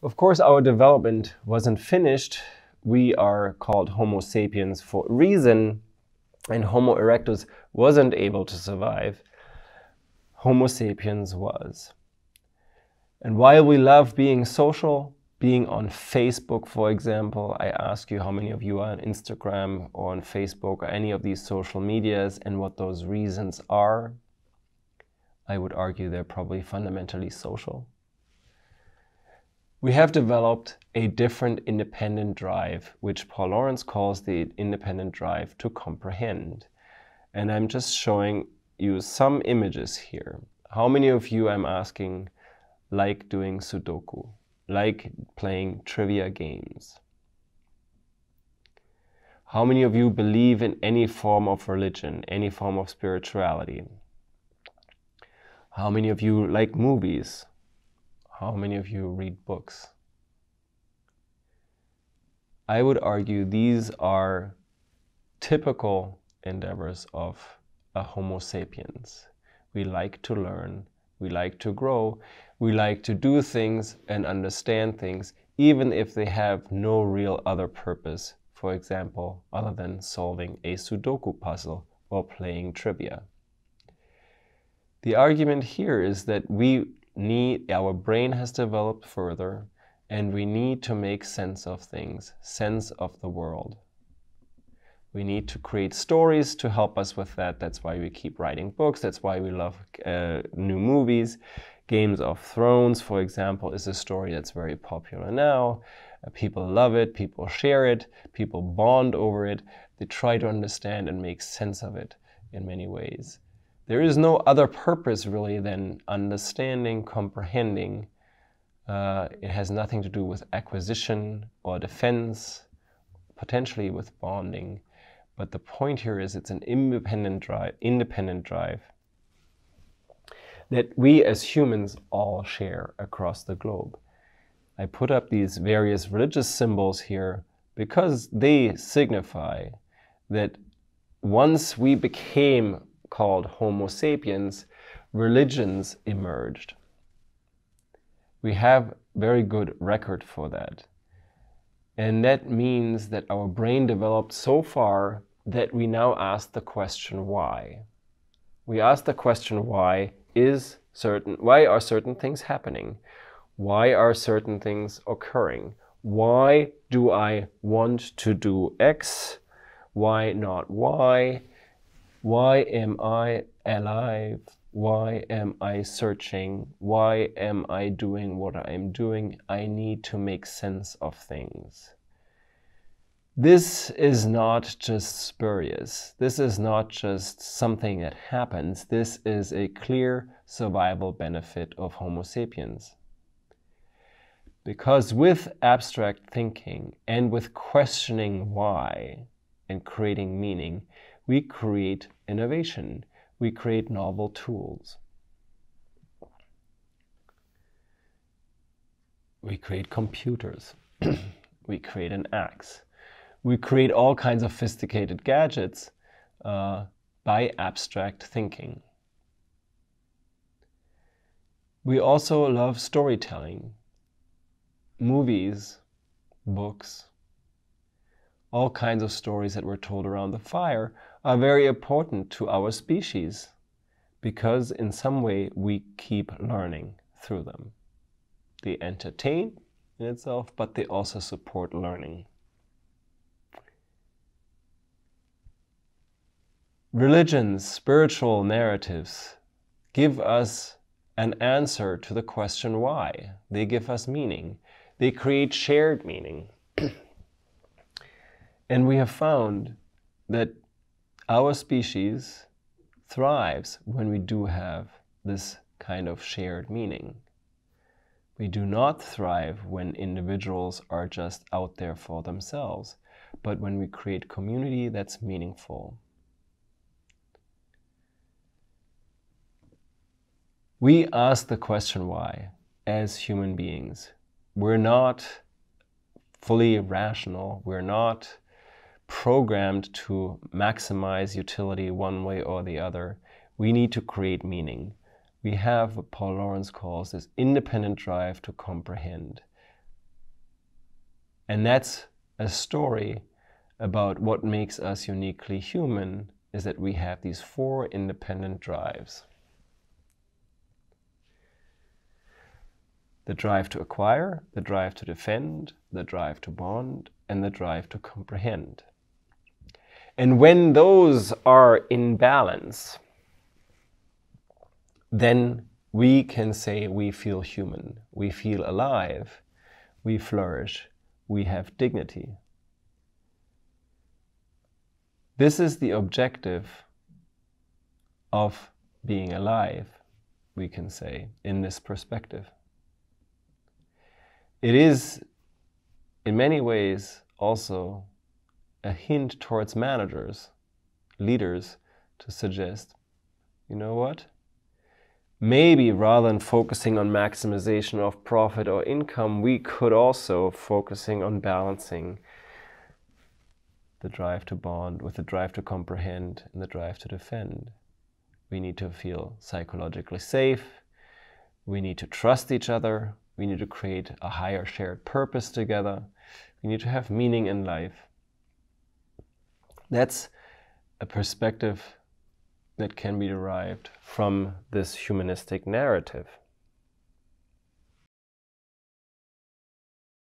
Of course, our development wasn't finished. We are called Homo sapiens for a reason, and Homo erectus wasn't able to survive. Homo sapiens was. And while we love being social, being on Facebook, for example, I ask you how many of you are on Instagram or on Facebook or any of these social medias and what those reasons are. I would argue they're probably fundamentally social. We have developed a different independent drive, which Paul Lawrence calls the independent drive to comprehend. And I'm just showing you some images here. How many of you, I'm asking, like doing Sudoku, like playing trivia games? How many of you believe in any form of religion, any form of spirituality? How many of you like movies? How many of you read books? I would argue these are typical endeavors of a Homo sapiens. We like to learn, we like to grow, we like to do things and understand things, even if they have no real other purpose, for example, other than solving a Sudoku puzzle or playing trivia. The argument here is that our brain has developed further, and we need to make sense of things, sense of the world. We need to create stories to help us with that. That's why we keep writing books. That's why we love new movies. Games of Thrones, for example, is a story that's very popular now. People love it, people share it, people bond over it. They try to understand and make sense of it in many ways. There is no other purpose really than understanding, comprehending. It has nothing to do with acquisition or defense, potentially with bonding. But the point here is it's an independent drive that we as humans all share across the globe. I put up these various religious symbols here because they signify that once we became called Homo sapiens, religions emerged. We have very good record for that. And that means that our brain developed so far that we now ask the question why. We ask the question why are certain things happening? Why are certain things occurring? Why do I want to do X? Why not Y? Why am I alive? Why am I searching? Why am I doing what I'm doing? I need to make sense of things. This is not just spurious. This is not just something that happens. This is a clear survival benefit of Homo sapiens. Because with abstract thinking and with questioning why and creating meaning, we create innovation. We create novel tools. We create computers. We create an axe. We create all kinds of sophisticated gadgets by abstract thinking. We also love storytelling. Movies, books, all kinds of stories that were told around the fire are very important to our species because in some way we keep learning through them. They entertain in itself, but they also support learning. Religions, spiritual narratives give us an answer to the question why. They give us meaning. They create shared meaning. And we have found that our species thrives when we do have this kind of shared meaning. We do not thrive when individuals are just out there for themselves, but when we create community that's meaningful. We ask the question why as human beings. We're not fully rational. We're not programmed to maximize utility one way or the other. We need to create meaning. We have what Paul Lawrence calls this independent drive to comprehend. And that's a story about what makes us uniquely human, is that we have these 4 independent drives. The drive to acquire, the drive to defend, the drive to bond, and the drive to comprehend. And when those are in balance, then we can say we feel human, we feel alive, we flourish, we have dignity. This is the objective of being alive, we can say, in this perspective. It is, in many ways, also a hint towards managers, leaders, to suggest, you know what? Maybe rather than focusing on maximization of profit or income, we could also focusing on balancing the drive to bond with the drive to comprehend and the drive to defend. We need to feel psychologically safe. We need to trust each other. We need to create a higher shared purpose together. We need to have meaning in life. That's a perspective that can be derived from this humanistic narrative.